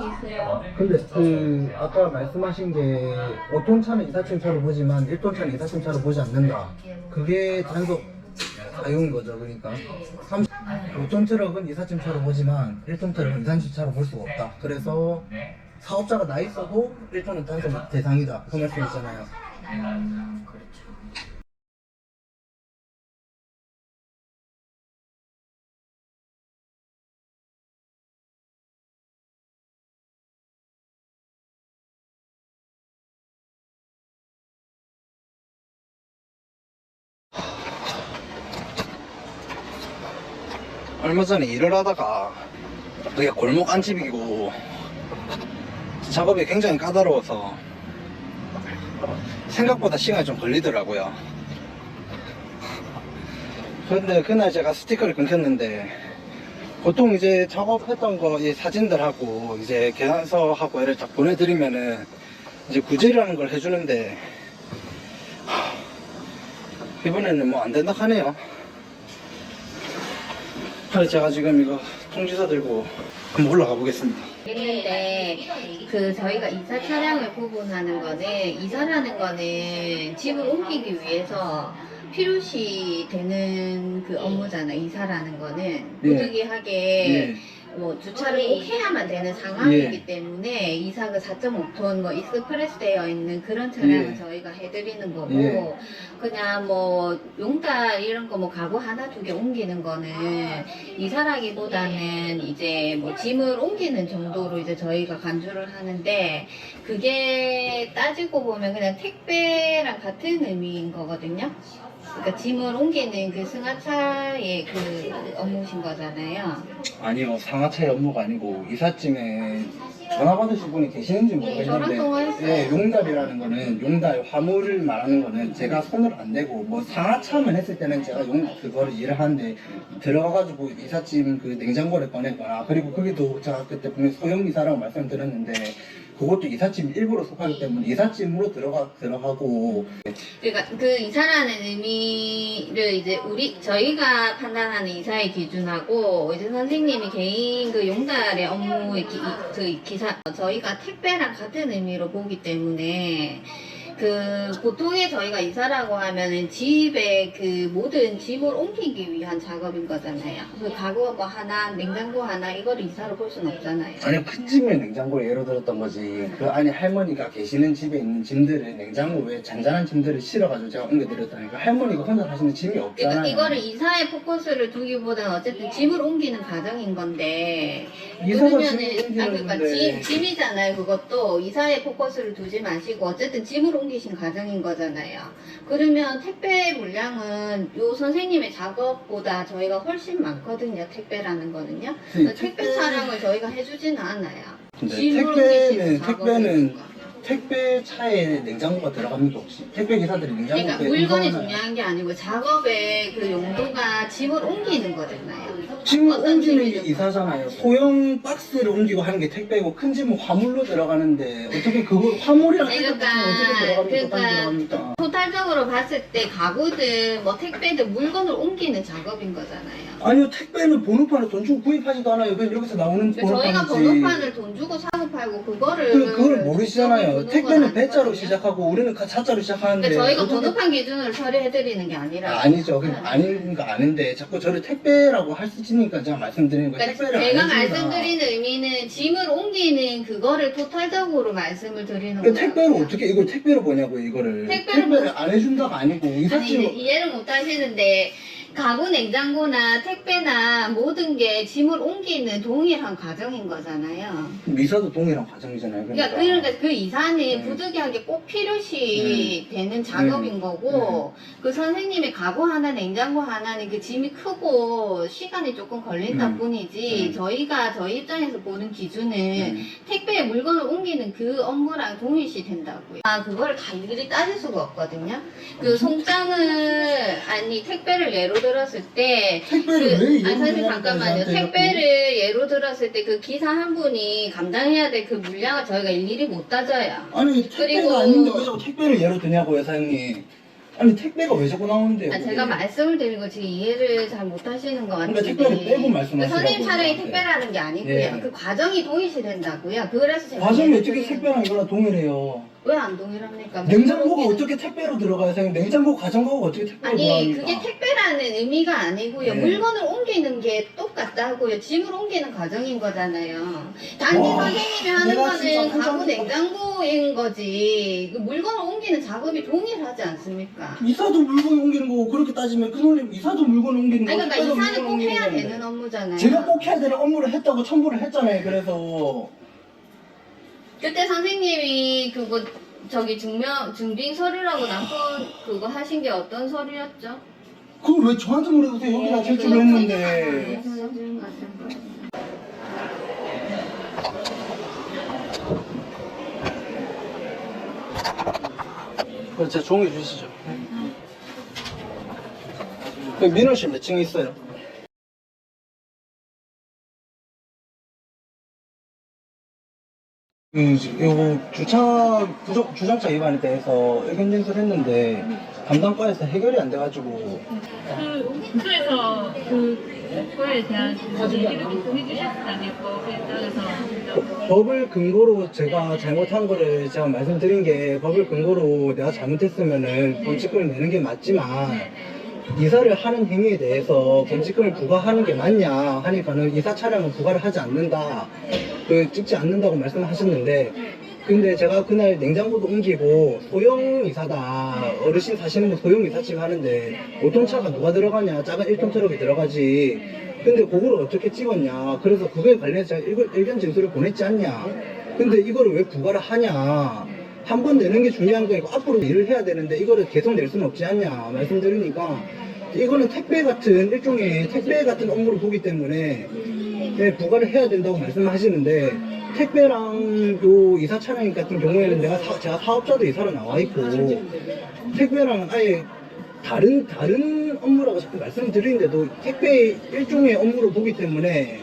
있어요. 근데 그 아까 말씀하신 게 5톤차는 이삿짐차로 보지만 1톤차는 이삿짐차로 보지 않는다. 그게 단속 사용인 거죠. 그러니까 5톤 트럭은 이삿짐차로 보지만 1톤 트럭은 이삿짐차로 볼 수가 없다. 그래서 사업자가 나 있어도 1톤은 단속 대상이다. 그 말씀이잖아요. 그렇죠. 얼마 전에 일을 하다가 여기가 골목 안집이고 작업이 굉장히 까다로워서 생각보다 시간이 좀 걸리더라고요. 그런데 그날 제가 스티커를 끊겼는데 보통 이제 작업했던 거 이 사진들하고 이제 계산서하고 얘를 딱 보내드리면은 이제 구제라는 걸 해주는데 이번에는 뭐 안 된다 하네요. 그래서 제가 지금 이거 통지서 들고 한번 올라가 보겠습니다. 했는데 그 저희가 이사 차량을 구분하는 거는 이사라는 거는 집을 옮기기 위해서 필요시 되는 그 업무잖아요. 이사라는 거는 부득이하게 뭐 주차를 꼭 해야만 되는 상황이기 때문에 이사 그 4.5톤 뭐 익스프레스 되어 있는 그런 차량을 저희가 해드리는 거고 그냥 뭐 용달 이런 거 뭐 가구 하나 두 개 옮기는 거는 이사라기보다는 이제 뭐 짐을 옮기는 정도로 이제 저희가 간주를 하는데 그게 따지고 보면 그냥 택배랑 같은 의미인 거거든요. 그러니까 짐을 옮기는 그 승하차의 그 업무신 거잖아요. 아니요, 상하차의 업무가 아니고 이삿짐에 전화 받으신 분이 계시는지 저랑 모르겠는데 통화했어요. 용달이라는 거는 용달 화물을 말하는 거는 제가 손을 안 대고 뭐 상하차만 했을 때는 제가 그거를 일을 하는데 들어가가지고 이삿짐 그 냉장고를 꺼내거나 그리고 거기도 제가 그때 분명히 소형 이사라고 말씀드렸는데 그것도 이삿짐 일부러 속하기 때문에 이삿짐으로 들어가고 그러니까 그 이사라는 의미를 이제 저희가 판단하는 이사의 기준하고 이제 선생님이 개인 그 용달의 업무의 그 기사 저희가 택배랑 같은 의미로 보기 때문에 그 보통의 저희가 이사라고 하면은 집에 그 모든 짐을 옮기기 위한 작업인 거잖아요. 그 가구 뭐 하나, 냉장고 하나 이거를 이사로 볼 수는 없잖아요. 아니 큰 짐을 냉장고에 예로 들었던 거지 그 안에 할머니가 계시는 집에 있는 짐들을 냉장고에 잔잔한 짐들을 실어가지고 제가 옮겨드렸다니까 할머니가 혼자 사시는 짐이 없잖아요. 그러니까 이거를 이사에 포커스를 두기보다는 어쨌든 짐을 옮기는 과정인 건데 이사가 그러면은 짐을 옮기는 그러니까 건데 짐이잖아요. 그것도 이사에 포커스를 두지 마시고 어쨌든 짐을 옮기신 과정인 거잖아요. 그러면 택배 물량은 요 선생님의 작업보다 저희가 훨씬 많거든요. 택배라는 거는요. 그래서 택배 차량을 저희가 해주지는 않아요. 근데 짐을 옮기시는 택배는 작업이니까. 택배 차에 냉장고가 들어갑니까 혹시? 택배 기사들이 냉장고에 그러니까 물건이 이동하나요? 중요한 게 아니고 작업의 그 용도가 짐을 옮기는 거잖아요. 짐을 어떤 옮기는 게 짐이든 이사잖아요. 소형 박스를 옮기고 하는 게 택배고 큰 짐은 화물로 들어가는데 어떻게 그거 화물이랑 택배 그러니까, 어떻게 들어갑니까? 토탈적으로 봤을 때 가구든 뭐 택배든 물건을 옮기는 작업인 거잖아요. 아니요 택배는 번호판을 돈 주고 구입하지도 않아요. 그냥 여기서 나오는 저희가 번호판이지. 번호판을 돈 주고 사고 팔고 그거를 그걸 모르시잖아요. 주는 건 택배는 배자로 아니거든요. 시작하고 우리는 차자로 시작하는데 그러니까 저희가 어떻게- 번호판 기준으로 처리해드리는 게 아니라 아니죠. 아닌 거 아는데 자꾸 저를 택배라고 할 수 있으니까 제가 말씀드리는 거예요. 그러니까 택배를 제가 안 해준다. 말씀드리는 의미는 짐을 옮기는 그거를 토탈적으로 말씀을 드리는 그 거예요. 택배를 어떻게 이걸 택배로 보냐고요 이거를. 택배를 안 해준다가 아니고 아니 이삿짐 이해를 못 하시는데 가구 냉장고나 택배나 모든 게 짐을 옮기는 동일한 과정인 거잖아요. 미사도 동일한 과정이잖아요. 그러니까 그 이사는 부득이하게 꼭 필요시 되는 작업인 거고 그 선생님의 가구 하나 냉장고 하나는 그 짐이 크고 시간이 조금 걸린다 뿐이지 저희가 저희 입장에서 보는 기준은 택배에 물건을 옮기는 그 업무랑 동일시 된다고요. 그거를 다 일일이 따질 수가 없거든요. 그 송장을 아니 택배를 예로 들었을 때 택배를 왜 이런 사실 잠깐만요. 택배를 예로 들었을 때 그 기사 한 분이 감당해야 될 그 물량을 저희가 일일이 못 따져요. 아니 택배가 그리고- 아닌데 왜 자꾸 택배를 예로 드냐고요 사장님. 아니 택배가 왜 자꾸 나오는데요? 아, 제가 말씀을 드린 거 지금 이해를 잘 못하시는 것 근데 같은데. 택배를 빼고 말씀하시라고. 선생님 차량이 그러는데. 택배라는 게 아니고요. 네. 그 과정이 동일시된다고요. 그래서 제가 과정이 이해를 어떻게 드리는 택배랑 이거랑 동일해요? 왜안 동일합니까? 냉장고가 물건 어떻게 택배로 들어가요? 선생님? 냉장고 가정가가 어떻게 택배로 아니 들어갑니까? 그게 택배라는 의미가 아니고요. 네. 물건을 옮기는 게 똑같다고요. 짐을 옮기는 과정인 거잖아요. 단지 와, 선생님이 하는 내가 진짜 거는 가구 환장했다. 냉장고인 거지. 그 물건을 옮기는 작업이 동일하지 않습니까? 이사도 물건 옮기는 거고 그렇게 따지면 그놈 이사도 물건 옮기는 아니 거고 그러니까 택배도 이사는 물건 꼭 옮기는 해야 건데. 되는 업무잖아요. 제가 꼭 해야 되는 업무를 했다고 첨부를 했잖아요. 그래서 그때 선생님이 그거 저기 증빙 서류라고 남편 그거 하신 게 어떤 서류였죠? 그걸 왜 저한테 물어보세요? 여기다 제출을 했는데. 그럼 제 종이 주시죠. 그 민원실 몇 층에 있어요? 요거 주정차 위반에 대해서 의견 진술했는데 담당과에서 해결이 안 돼가지고 그 부서에서 그거에 대한 얘기를 좀 해주셨다니 법에 따라서 법을 근거로 제가 잘못한 거를 제가 말씀드린 게 법을 근거로 내가 잘못했으면은 범칙금을 내는 게 맞지만 이사를 하는 행위에 대해서 범칙금을 부과하는 게 맞냐 하니까는 이사 차량은 부과를 하지 않는다 찍지 않는다고 말씀하셨는데 근데 제가 그날 냉장고도 옮기고 소형 이사다 어르신 사시는 거 소형 이사집 하는데 5톤차가 누가 들어가냐 작은 1톤 트럭이 들어가지 근데 그거를 어떻게 찍었냐 그래서 그거에 관련해서 제가 의견 진술을 보냈지 않냐 근데 이거를 왜 부과를 하냐 한 번 내는 게 중요한 거니까 앞으로 일을 해야 되는데 이거를 계속 낼 수는 없지 않냐 말씀드리니까 이거는 택배 같은 일종의 택배 같은 업무를 보기 때문에 네, 부과를 해야 된다고 말씀하시는데 택배랑 요 이사 차량 같은 경우에는 제가 사업자도 이사로 나와 있고 택배랑은 아예 다른 업무라고 자꾸 말씀드리는데도 택배 일종의 업무를 보기 때문에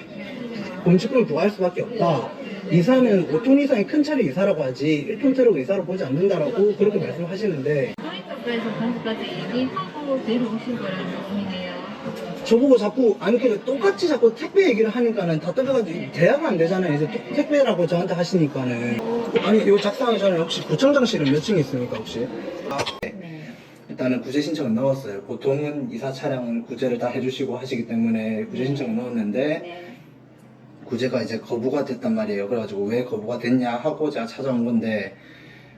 범칙금을 부과할 수밖에 없다. 이사는 5톤 이상의 큰 차량 이사라고 하지 1톤 트럭 이사로 보지 않는다라고 그렇게 말씀하시는데 소니터에서 단지까지 얘기하고 내려오신 거라는 의미네요. 저보고 자꾸 아니 똑같이 자꾸 택배 얘기를 하니까는 답답해가지고 대화가 안 되잖아요. 이제 택배라고 저한테 하시니까는 아니 요 작성하기 전에 혹시 구청장실은 몇 층에 있습니까 혹시? 일단은 구제 신청은 넣었어요. 보통은 이사 차량은 구제를 다 해주시고 하시기 때문에 구제 신청을 넣었는데 구제가 이제 거부가 됐단 말이에요. 그래가지고 왜 거부가 됐냐 하고 제가 찾아온 건데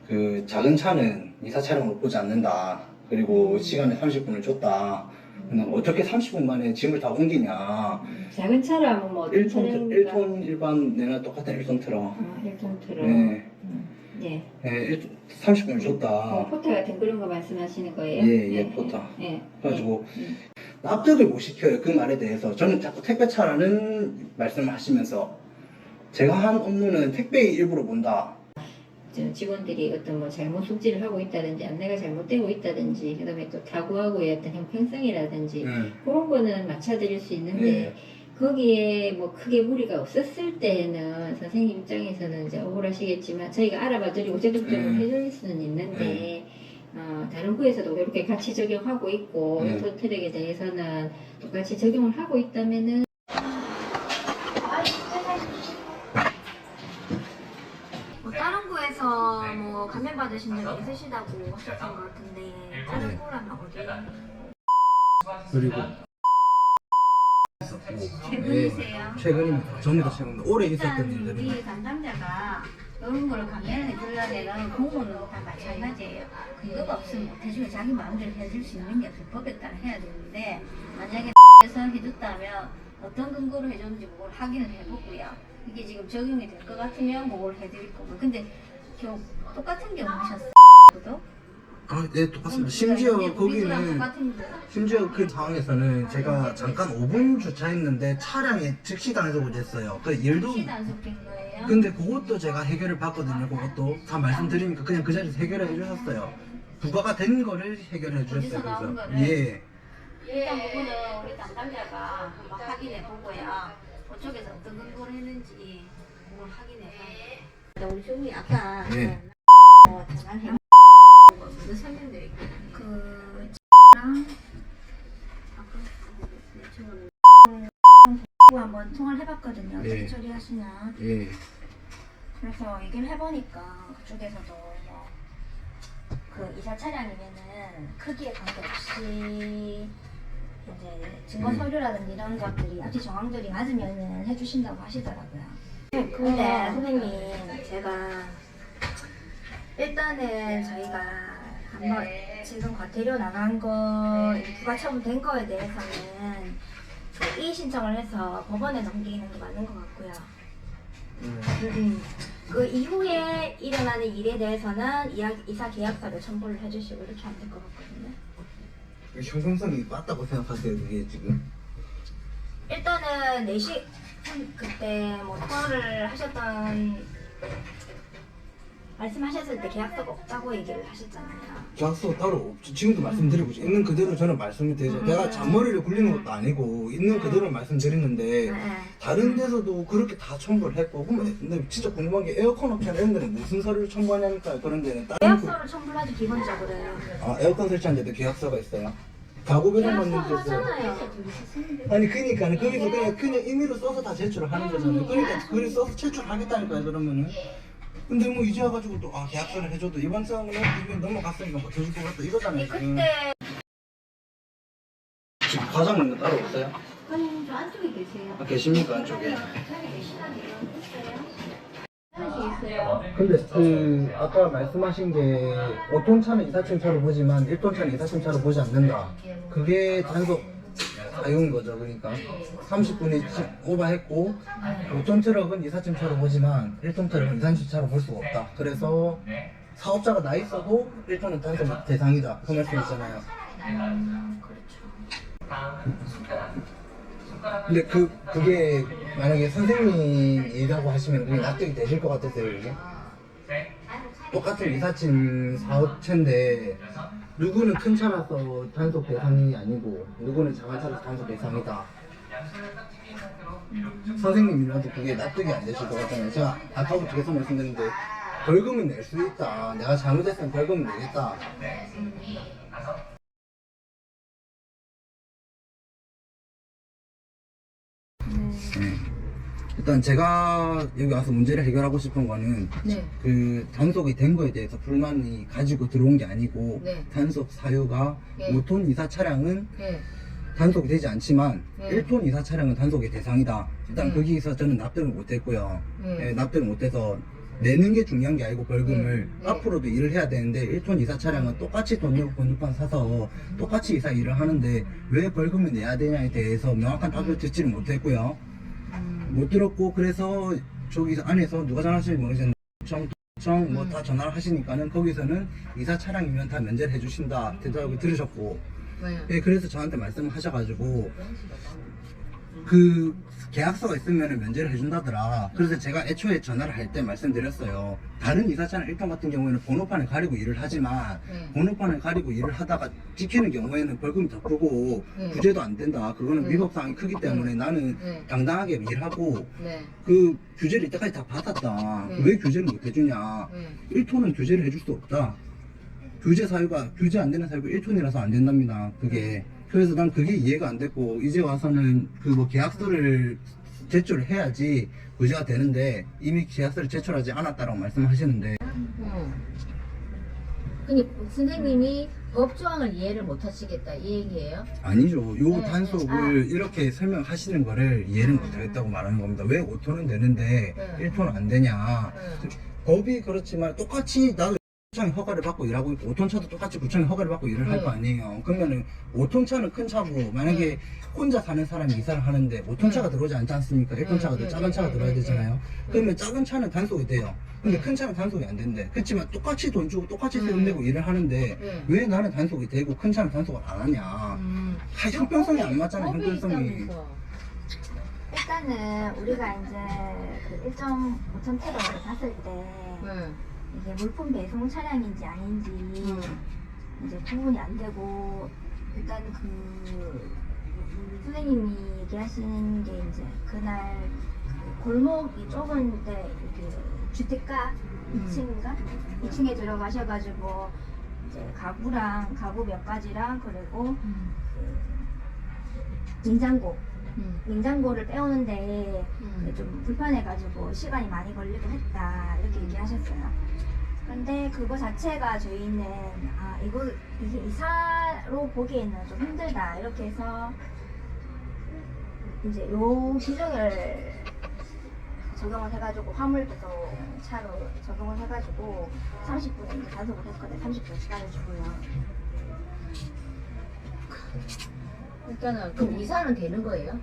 그 작은 차는 이사 차량으로 보지 않는다. 그리고 시간에 30분을 줬다. 그냥 어떻게 30분 만에 짐을 다 옮기냐. 작은 차라면 뭐 어떤 1톤 일반 내나 똑같은 1톤 트럭. 1톤 트럭. 네. 예. 네, 30분을 줬다. 포터 같은 그런 거 말씀하시는 거예요? 예, 포터. 예. 그래가지고 납득을 못 시켜요. 그 말에 대해서. 저는 자꾸 택배차라는 말씀을 하시면서 제가 한 업무는 택배의 일부로 본다. 직원들이 어떤 뭐 잘못 숙지를 하고 있다든지 안내가 잘못되고 있다든지 그다음에 또 타구하고의 어떤 형평성이라든지 그런 거는 맞춰드릴 수 있는데 네. 거기에 뭐 크게 무리가 없었을 때는 선생님 입장에서는 이제 억울하시겠지만 저희가 알아봐드리고 적극적으로 해줄 수는 있는데 다른 구에서도 이렇게 같이 적용하고 있고 토트랙에 대해서는 똑같이 적용을 하고 있다면은 다른 구에서 뭐 감면 받으신 적 있으시다고 하셨던 것 같은데 다른 구라면 어디? 그리고 최근이세요? 최근입니다. 전부터 최근 오래 있었던 일단 일들은 우리 담당자가 이런 걸 감면해 주려면 공무원은 다 마찬가지예요. 근거가 없으면 못해주고 자기 마음대로 해줄 수 있는 게 없어요. 법에 따라 해야 되는데 만약에 에서 해줬다면 어떤 근거로 해줬는지 그걸 확인을 해보고요. 이게 지금 적용이 될 것 같으면 그걸 해드릴 거고 근데 똑같은 경우셨어요? 네 똑같습니다. 심지어 거기는 심지어 그 상황에서는 제가 잠깐 5분 주차했는데 차량에 즉시 단속을 했어요. 그 일도 단속된 거예요? 근데 그것도 제가 해결을 받거든요. 그것도 다 말씀드리니까 그냥 그 자리에서 해결을 해주셨어요. 부과가 된 거를 해결해 주셨어요. 어디서 나온 그래서 거를? 예. 일단 그거는 우리 담당자가 한번 확인해 보고요. 그쪽에서 어떤 근거를 했는지 그걸 확인해서 우리 주미 아까 네. 전화를 해 무슨 설명드릴게요. 그 해봤거든요. 예. 어떻게 처리하시나. 예. 그래서 얘기를 해보니까 그쪽에서도 뭐 그 이사 차량이면은 크기에 관계없이 이제 증거 서류라든지 이런 것들이 앞뒤 정황들이 맞으면은 해주신다고 하시더라고요. 근데 선생님 제가 일단은 저희가 한번 지금 과태료 나간 거 부가 처분된 거에 대해서는 그 이의 신청을 해서 법원에 넘기는 게 맞는 것 같고요. 그 이후에 일어나는 일에 대해서는 이사 계약서를 첨부를 해주시고 이렇게 하면 될 것 같거든요. 형평성이 맞다고 생각하세요, 그게 지금? 일단은 4시 그때 뭐 통화를 하셨던 말씀하셨을 때 계약서가 없다고 얘기를 하셨잖아요. 계약서가 따로 없죠. 지금도 말씀드리고 있는 그대로 저는 말씀이 되죠. 내가 잔머리를 굴리는 것도 아니고 있는 그대로 말씀드리는데 다른 데서도 그렇게 다 첨부를 했고 근데 진짜 궁금한 게 에어컨 업체나 이런 데는 무슨 서류를 첨부하냐니까요. 그런 데는 다른 계약서를 첨부를 하지 기본적으로요. 에어컨 설치한 데도 계약서가 있어요. 가구 배송 받는 데 있어요. 하잖아요. 아니 그니까 거기서 그냥 임의로 써서 다 제출을 하는 거잖아요. 그러니까 글을 써서 제출하겠다니까요. 그러면은 근데 뭐 이제 와가지고 또 계약서를 해줘도 이번 상은 이미 넘어갔으니까 뭐 해줄 것 같다 이거잖아요. 그때 지금 과장님은 따로 없어요? 아니 저 안쪽에 계세요. 계십니까 안쪽에? 있어요. 근데 그 아까 말씀하신 게 5톤 차는 이사층 차로 보지만 1톤 차는 이사층 차로 보지 않는다. 그게 단속 사유인 거죠. 그러니까 30분이 오버했고 5톤 트럭은 이사층 차로 보지만 1톤 트럭은 이사층 차로 볼 수가 없다. 그래서 사업자가 나 있어도 1톤은 단속 대상이다. 그 말씀이잖아요. 근데 그게 만약에 선생님이라고 하시면 그게 납득이 되실 것 같으세요, 이게? 똑같은 이사층 사업체인데 누구는 큰 차라서 단속 대상이 아니고 누구는 작은 차라서 단속 대상이다. 선생님이라도 그게 납득이 안 되실 것 같잖아요. 제가 아까부터 계속 말씀드렸는데 벌금은 낼 수 있다. 내가 잘못했으면 벌금은 내겠다. 일단 제가 여기 와서 문제를 해결하고 싶은 거는 네. 그 단속이 된 거에 대해서 불만이 가지고 들어온 게 아니고 네. 단속 사유가 네. 5톤 이사 차량은 네. 단속이 되지 않지만 네. 1톤 이사 차량은 단속의 대상이다. 일단 네. 거기서 저는 납득을 못했고요. 네. 납득을 못해서 내는 게 중요한 게 아니고 벌금을 네. 앞으로도 일을 해야 되는데 1톤 이사 차량은 똑같이 돈 내고 번호판 사서 똑같이 이사 일을 하는데 왜 벌금을 내야 되냐에 대해서 명확한 답을 듣지를 못했고요. 못 들었고 그래서 저기 안에서 누가 전화하실지 모르겠는데 청 뭐 다 전화를 하시니까는 거기서는 이사 차량이면 다 면제를 해주신다 대답을 들으셨고 네. 예, 그래서 저한테 말씀을 하셔가지고 그 계약서가 있으면 면제를 해준다더라. 그래서 제가 애초에 전화를 할 때 말씀드렸어요. 다른 이사차는 1톤 같은 경우에는 번호판을 가리고 일을 하지만 네. 번호판을 가리고 일을 하다가 지키는 경우에는 벌금이 더 크고 네. 구제도 안 된다. 그거는 네. 위법사항이 크기 때문에 나는 네. 당당하게 일하고 네. 그 규제를 이때까지 다 받았다. 네. 왜 규제를 못 해주냐. 네. 1톤은 규제를 해줄 수 없다. 규제 사유가 규제 안 되는 사유가 1톤이라서 안 된답니다. 그게. 그래서 난 그게 이해가 안 됐고 이제 와서는 그 뭐 계약서를 제출을 해야지 규제가 되는데 이미 계약서를 제출하지 않았다라고 말씀하시는데 근데 선생님이 법 조항을 이해를 못 하시겠다 이 얘기예요? 아니죠. 요 네, 단속을 이렇게 설명하시는 거를 이해를 못 하겠다고 말하는 겁니다. 왜 5톤은 되는데 네. 1톤은 안 되냐. 네. 법이 그렇지만 똑같이 나도 구청에 허가를 받고 일하고 있고 5톤 차도 똑같이 구청에 허가를 받고 일을 할 거 아니에요. 그러면은 5톤 차는 큰 차고 만약에 혼자 사는 사람이 이사를 하는데 5톤 차가 들어오지 않지 않습니까? 1톤 차가 더 작은 차가 들어야 되잖아요. 그러면 작은 차는 단속이 돼요. 근데 큰 차는 단속이 안 된대. 그렇지만 똑같이 돈 주고 똑같이 세금 내고 일을 하는데 왜 나는 단속이 되고 큰 차는 단속을 안 하냐. 형평성이 안 맞잖아. 형평성이. 일단은 우리가 이제 그 1.5톤 트럭을 봤을 때 이게 물품 배송 차량인지 아닌지 이제 구분이 안 되고 일단 그 선생님이 얘기하시는 게 이제 그날 그 골목이 좁은데 이렇게 주택가 2층인가? 2층에 들어가셔가지고 이제 가구 몇 가지랑 그리고 그 냉장고 냉장고를 빼오는데 좀 불편해가지고 시간이 많이 걸리고 했다 이렇게 얘기하셨어요. 근데 그거 자체가 저희는 이게 이사로 보기에는 좀 힘들다 이렇게 해서 이제 요 기종을 적용을 해가지고 화물 배송 차로 적용을 해가지고 30분에 이제 단속을 했거든요. 30분 기다려주고요. 일단은 그럼 이사는 되는 거예요?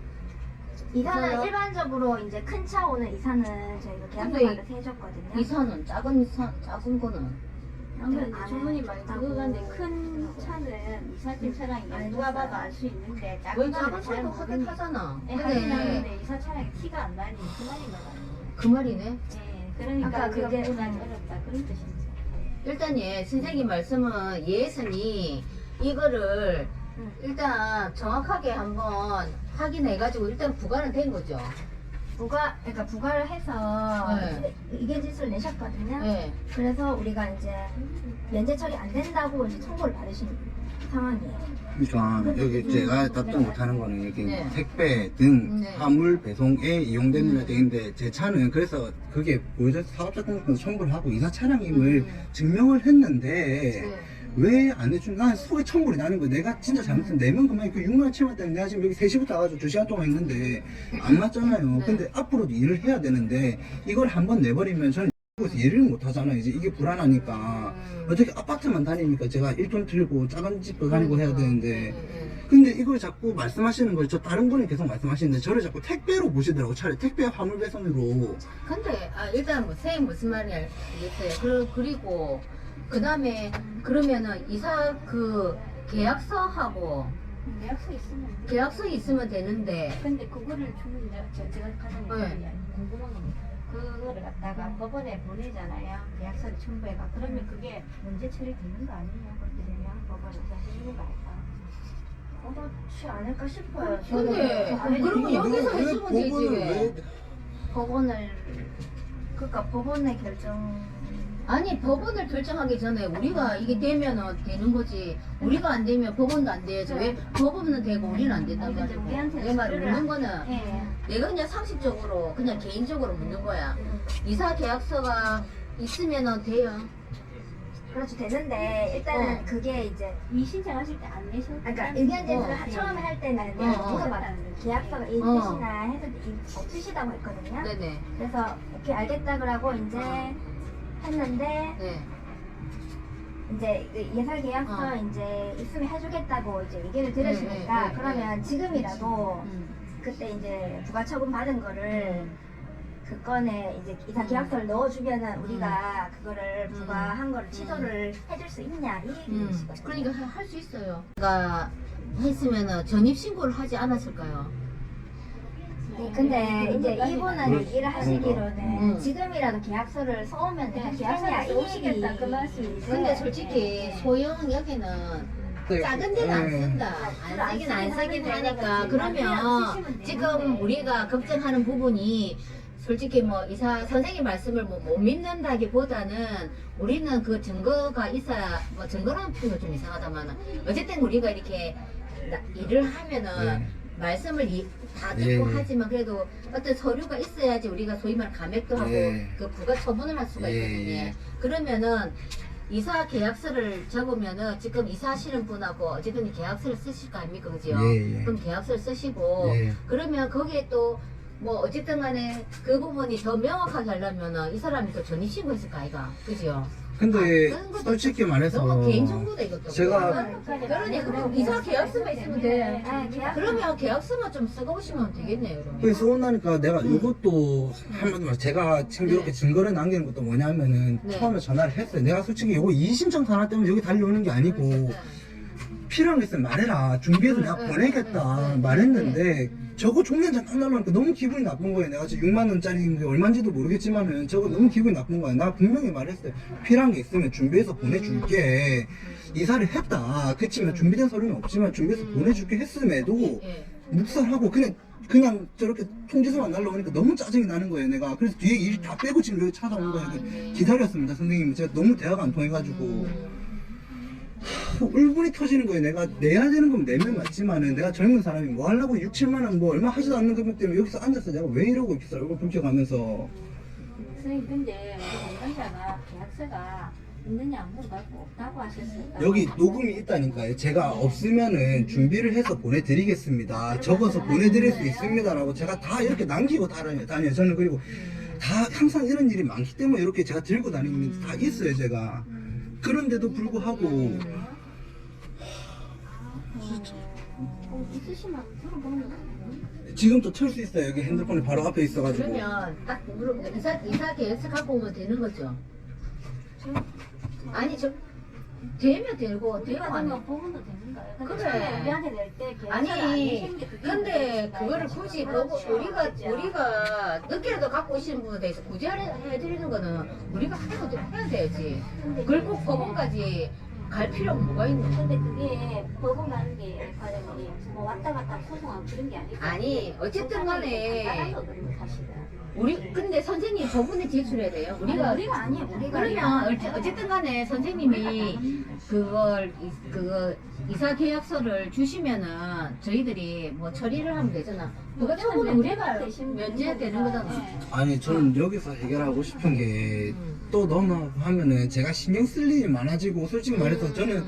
이사는 이사요? 일반적으로 이제 큰 차 오는 이사는 저희가 근데 계약서마다 해줬거든요. 이사는 작은 거는 아무래도 안 주문이 많이 했다고. 들어가는데 큰 차는 이사팀 차량이 안 누가 했어요. 봐도 알 수 있는데 왜 작은 작은 차는 잘 차도 모르니까. 하겠하잖아. 네, 근데 하긴 하는데 이사 차량이 티가 안 나니 그 말인 거같요 그 말이네. 네, 그러니까 아까 우리가 그게- 구분하기 어렵다 그런 뜻이죠. 일단 선생님 말씀은 예선이 이거를 일단 정확하게 한번 확인해가지고 일단 부과는 된 거죠. 그러니까 부과를 해서 네. 이제 이계지수를 내셨거든요. 네. 그래서 우리가 이제 면제 처리 안 된다고 이제 청구를 받으신 상황이에요. 그러니까 여기 제가 답변 못하는 거는 여기 네. 택배 등 네. 화물 배송에 이용되는 되는데 제 차는 그래서 그게 보여줘서 사업자 등록증 첨부를 하고 이사 차량임을 증명을 했는데 네. 왜 안 해준? 난 속에 천불이 나는 거야. 내가 진짜 잘못했으면 내면 그만 그 6만 원 채웠다는 내가 지금 여기 3시부터 와가지고 2시간 동안 했는데 안 맞잖아요. 네. 근데 앞으로도 일을 해야 되는데 이걸 한번 내버리면 저는 그래서 일을 못 하잖아요. 이제 이게 불안하니까 어떻게 아파트만 다니니까 제가 1돈 들고 작은 집도 다니고 해야 되는데 근데 이걸 자꾸 말씀하시는 걸 저 다른 분이 계속 말씀하시는데 저를 자꾸 택배로 보시더라고. 차라리 택배 화물 배송으로. 근데 일단 뭐 선생님 무슨 말인지 알겠어요. 그리고 그 다음에 그러면은 이사 그 계약서하고 계약서 있으면 되는데 근데 그거를 주문 제가 가장 네. 궁금한 겁니다. 그거를 갖다가 법원에 보내잖아요. 계약서를 첨부해가. 그러면 그게 문제 처리되는 거 아니에요? 그렇게 되면 법원에서 해주는 거 아닐까? 그렇지 않을까 싶어요. 근데 저는 그러면 여기서 왜 해주면 되지 법원을 왜? 법원을 그러니까 법원의 결정 아니 법원을 결정하기 전에 우리가 이게 되면은 되는 거지 우리가 안 되면 법원도 안 돼야지 왜 법원은 되고 우리는 안 된단 아니, 근데 말이고 우리한테는 내 말을 그거를 묻는 거는 예. 내가 그냥 상식적으로 그냥 개인적으로 묻는 거야 이사 계약서가 있으면은 돼요 그렇죠 되는데 일단은 어. 그게 이제 이 신청하실 때 안 내셔도 그러니까 돼요. 의견 제시를 어. 처음에 할 때는 어. 물어봤어요. 계약서가 있으시나 해서 없으시다고 했거든요. 네네 그래서 오케이 알겠다 그러고 이제 했는데 네. 이제 그 예설 계약서 이제 있으면 해주겠다고 이제 얘기를 들으시니까 네. 그러면 지금이라도 그때 이제 부가처분 받은 거를 그 건에 이제 이사 계약서를 넣어주면은 우리가 그거를 부과한 거를 취소를 해줄 수 있냐 이 얘기이시거든요. 그러니까 할 수 있어요 그러니까 했으면은 전입신고를 하지 않았을까요? 네, 근데 이제 이분은 얘기를 하시기로는 음. 지금이라도 계약서를 써오면 네, 계약서야 계약서를 써오시겠다, 그 이익이 말씀이세요. 근데 솔직히 소형 여기는 작은 데는 안 쓴다. 안 쓰긴 하니까. 그러면 지금 우리가 걱정하는 부분이 솔직히 뭐 이사 선생님 말씀을 못 믿는다기보다는 우리는 그 증거가 있어야 뭐 증거라는 표현이 좀 이상하다만 어쨌든 우리가 이렇게 일을 하면은 네. 말씀을 다 듣고 예. 하지만 그래도 어떤 서류가 있어야지 우리가 소위 말 감액도 하고 예. 그 부가 처분을 할 수가 있거든요. 예. 그러면은 이사 계약서를 적으면은 지금 이사하시는 분하고 어쨌든 계약서를 쓰실 거 아닙니까, 그죠? 예, 예. 그럼 계약서를 쓰시고 예. 그러면 거기에 또 뭐 어쨌든 간에 그 부분이 더 명확하게 하려면은 이 사람이 또 전입신고했을 거 아이가, 그죠? 근데 그런 것도 솔직히 말해서 너무 개인정보다 이것도. 제가 그러니 그럼 이사 계약서만 있으면 돼. 아, 계약서 그러면 계약서만 좀 쓰고 오시면 되겠네요, 그러면. 그게 서운하니까 내가 이것도 한마디로 말해서 제가 지금 이렇게 네. 증거를 남기는 것도 뭐냐면은 네. 처음에 전화를 했어요. 내가 솔직히 이거 이의신청서 하나 때문에 여기 달려오는 게 아니고 필요한 게 있으면 말해라. 준비해서 내가 네, 보내겠다 네, 네, 말했는데 저거 종량장 딱 날라오니까 너무 기분이 나쁜 거예요. 내가 지금 6만 원짜리 얼마인지도 모르겠지만은 저거 너무 기분이 나쁜 거야. 나 분명히 말했어요. 필요한 게 있으면 준비해서 보내줄게. 이사를 했다. 그치만 준비된 서류는 없지만 준비해서 보내줄게 했음에도 예. 묵살하고 그냥 저렇게 통지서만 날라오니까 너무 짜증이 나는 거예요. 내가 그래서 뒤에 일 다 빼고 지금 여기 찾아온 거예요. 네. 기다렸습니다, 선생님. 제가 너무 대화가 안 통해가지고. 울분이 터지는 거예요. 내가 내야 되는 건 내면 맞지만은 내가 젊은 사람이 뭐 하려고 6, 7만 원 뭐 얼마 하지도 않는 금액 때문에 여기서 앉아서 내가 왜 이러고 이렇게 얼굴 붉혀가면서. 선생님 근데 우리 담당자가 계약서가 있느냐 안 물어봤고 없다고 하셨어요. 여기 녹음이 있다니까요. 제가 없으면은 준비를 해서 보내드리겠습니다. 적어서 보내드릴 수 있습니다라고 제가 다 이렇게 남기고 다녀요. 저는 그리고 다 항상 이런 일이 많기 때문에 이렇게 제가 들고 다니는 게 다 있어요, 제가. 그런데도 불구하고 있으시면 들어보는 거. 지금 또 틀 수 있어요. 여기 핸드폰이 바로 앞에 있어가지고. 그러면 딱 물어보면 이사 계획서 갖고 오면 되는 거죠? 아니 저 되면 되고 되고 우리가 안 되면 보면도 되는 거예요. 근데 그래. 처음에 우리한테 낼때 아니 근데 그거를 굳이 보고 우리가 늦게라도 갖고 오시는 분에 대해서 굳이 해드리는 거는 우리가 해야 돼야지. 그걸 꼭 법원까지 갈 필요가 뭐가 있는 거야? 근데 그게 법원 가는 게 과정이 뭐 왔다 갔다 소송하고 그런 게 아니고 아니 어쨌든 간에 간단하거든요 사실은. 우리 근데 선생님 법원에 제출해야 돼요. 우리가 아니에요. 우리가 그러면 어쨌든 간에 선생님이 그거 이사 계약서를 주시면은 저희들이 뭐 처리를 하면 되잖아. 그거 처분은 우리가 면제되는 거잖아. 아니 저는 여기서 해결하고 싶은 게 또 너무 하면은 제가 신경 쓸 일이 많아지고 솔직히 말해서 저는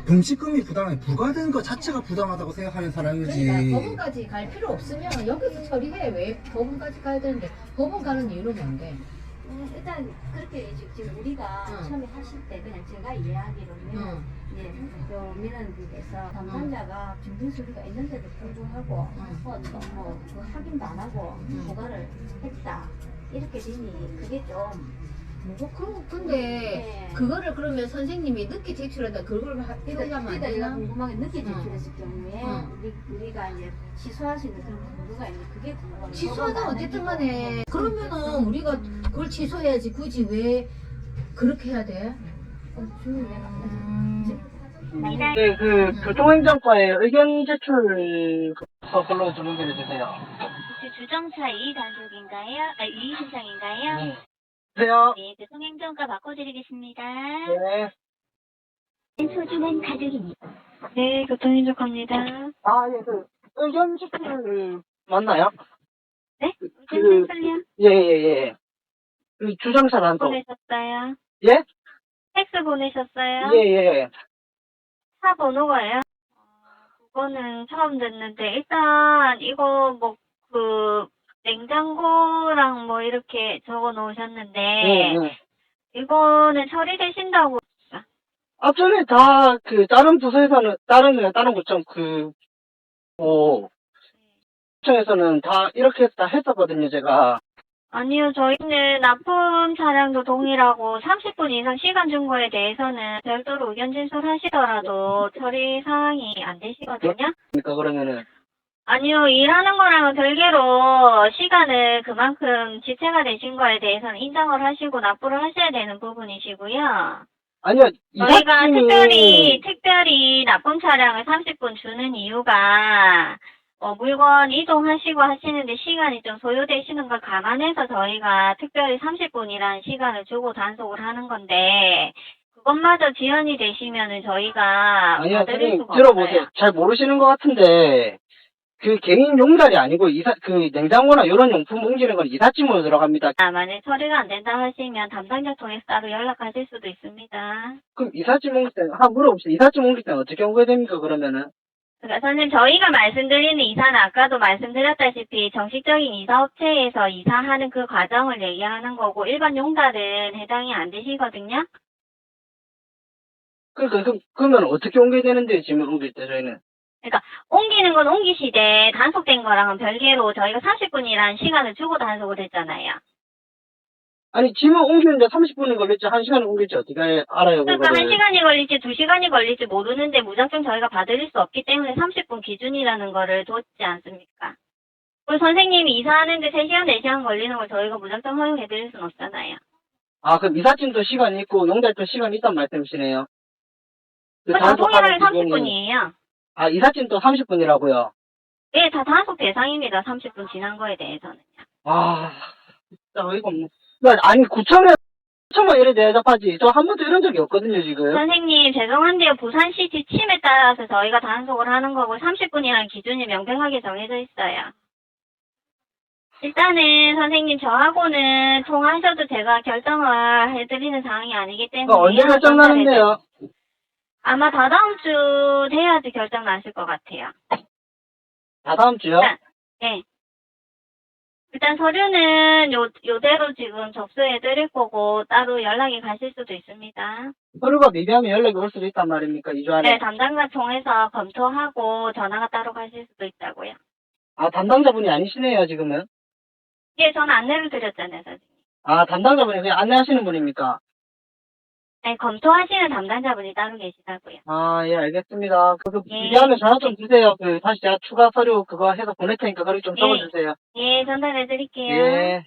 범칙금이 부당해 부과된 것 자체가 부당하다고 생각하는 사람이지. 그러니까 법원까지 갈 필요 없으면 여기서 처리해. 왜 법원까지 가야 되는데 법원 가는 이유는 뭔데? 일단 그렇게 지금 우리가 응. 처음에 하실 때 그냥 제가 이해하기로는 예, 그 민원국에서 담당자가 준비 서류가 있는데도 불구하고 그 확인도 안 하고 보관을 했다 이렇게 되니 그게 좀 근데 네. 그거를 그러면 선생님이 늦게 제출한다 그걸 해결하면 안 그러니까 되나? 내가 궁금하게 늦게 응. 제출했을 경우에 응. 우리가 이제 취소할 수 있는 그런 근거가 있는데 그게 궁금해요. 취소하다 어쨌든 간에 그러면은 우리가 그걸 취소해야지 굳이 왜 그렇게 해야 돼? 네, 그 교통행정과에 의견 제출 걸로 좀 연결해 주세요. 주정차 이의 단속인가요? 이의 신청인가요? 네. 안녕하세요. 네, 교통행정과 바꿔드리겠습니다. 네. 소중한 가족입니다. 네, 교통행정과입니다. 아, 예, 그 의견 제출 맞나요? 네? 그- 의견 제출요? 예. 그 주정차 단속. 보내셨어요? 예? 팩스 보내셨어요? 예. 차 번호가요? 그거는 처음 듣는데 일단 이거 뭐 그 냉장고랑 뭐 이렇게 적어 놓으셨는데 예. 이거는 처리되신다고. 앞전에 다 그 다른 부서에서는 다른 구청 구청에서는 다 이렇게 다 했었거든요, 제가. 아니요, 저희는 납품 차량도 동일하고 30분 이상 시간 준 거에 대해서는 별도로 의견 진술하시더라도 처리 사항이 안 되시거든요. 그러니까 그러면은 아니요, 일하는 거랑은 별개로 시간을 그만큼 지체가 되신 거에 대해서는 인정을 하시고 납부를 하셔야 되는 부분이시고요. 아니요, 저희가 이사팀이 특별히 납품 차량을 30분 주는 이유가 물건 이동하시고 하시는데 시간이 좀 소요되시는 걸 감안해서 저희가 특별히 30분이라는 시간을 주고 단속을 하는 건데 그것마저 지연이 되시면은 저희가 아니요, 받을 선생님 수가 들어보세요. 없어요. 잘 모르시는 것 같은데 그 개인 용달이 아니고 그 냉장고나 이런 용품 옮기는 건 이삿짐으로 들어갑니다. 만약 처리가 안 된다 하시면 담당자 통해서 따로 연락하실 수도 있습니다. 그럼 이삿짐 옮길 때는 물어봅시다. 이삿짐 옮길 때는 어떻게 옮겨야 됩니까, 그러면은? 그러니까 선생님 저희가 말씀드리는 이사는 아까도 말씀드렸다시피 정식적인 이사업체에서 이사하는 그 과정을 얘기하는 거고 일반 용달은 해당이 안 되시거든요. 그러면 어떻게 옮겨야 되는데, 짐을 옮길 때 저희는? 그러니까 옮기는 건 옮기시되 단속된 거랑은 별개로 저희가 30분이라는 시간을 주고 단속을 했잖아요. 아니, 짐을 옮기는데 30분이 걸릴지 1시간이 걸릴지 어떻게 알아요, 그러니까 그거를? 1시간이 걸릴지 2시간이 걸릴지 모르는데 무작정 저희가 받을 수 없기 때문에 30분 기준이라는 거를 뒀지 않습니까? 그리고 선생님이 이사하는데 3시간, 4시간 걸리는 걸 저희가 무작정 허용해드릴 수는 없잖아요. 아, 그럼 이삿짐도 시간이 있고 용달도 시간이 있단 말씀이시네요. 다 동일하게 30분이에요. 아, 이삿짐도 30분이라고요? 네, 다 단속 대상입니다. 30분 지난 거에 대해서는요. 아, 진짜 어이가 없네. 아니, 구청에 정말 이래 대답하지. 저 한 번도 이런 적이 없거든요, 지금. 선생님, 죄송한데요. 부산시 지침에 따라서 저희가 단속을 하는 거고 30분이라는 기준이 명백하게 정해져 있어요. 일단은 선생님 저하고는 통화하셔도 제가 결정을 해드리는 사항이 아니기 때문에 언제 결정나는데요? 아마 다다음 주 돼야지 결정 나실 것 같아요. 다다음 주요? 네. 일단 서류는 요대로 지금 접수해드릴 거고 따로 연락이 가실 수도 있습니다. 서류가 미비하면 연락이 올 수도 있단 말입니까? 2주 안에? 네, 담당자 통해서 검토하고 전화가 따로 가실 수도 있다고요. 아, 담당자분이 아니시네요, 지금은. 예, 저는 안내를 드렸잖아요, 선생님. 아, 담당자분이 그냥 안내하시는 분입니까? 네, 검토하시는 담당자분이 따로 계시다고요. 아, 예, 알겠습니다. 예. 미비하면 전화 좀 주세요. 다시 제가 추가 서류 그거 해서 보낼 테니까 그걸 좀 예. 적어주세요. 예, 전달해드릴게요. 예.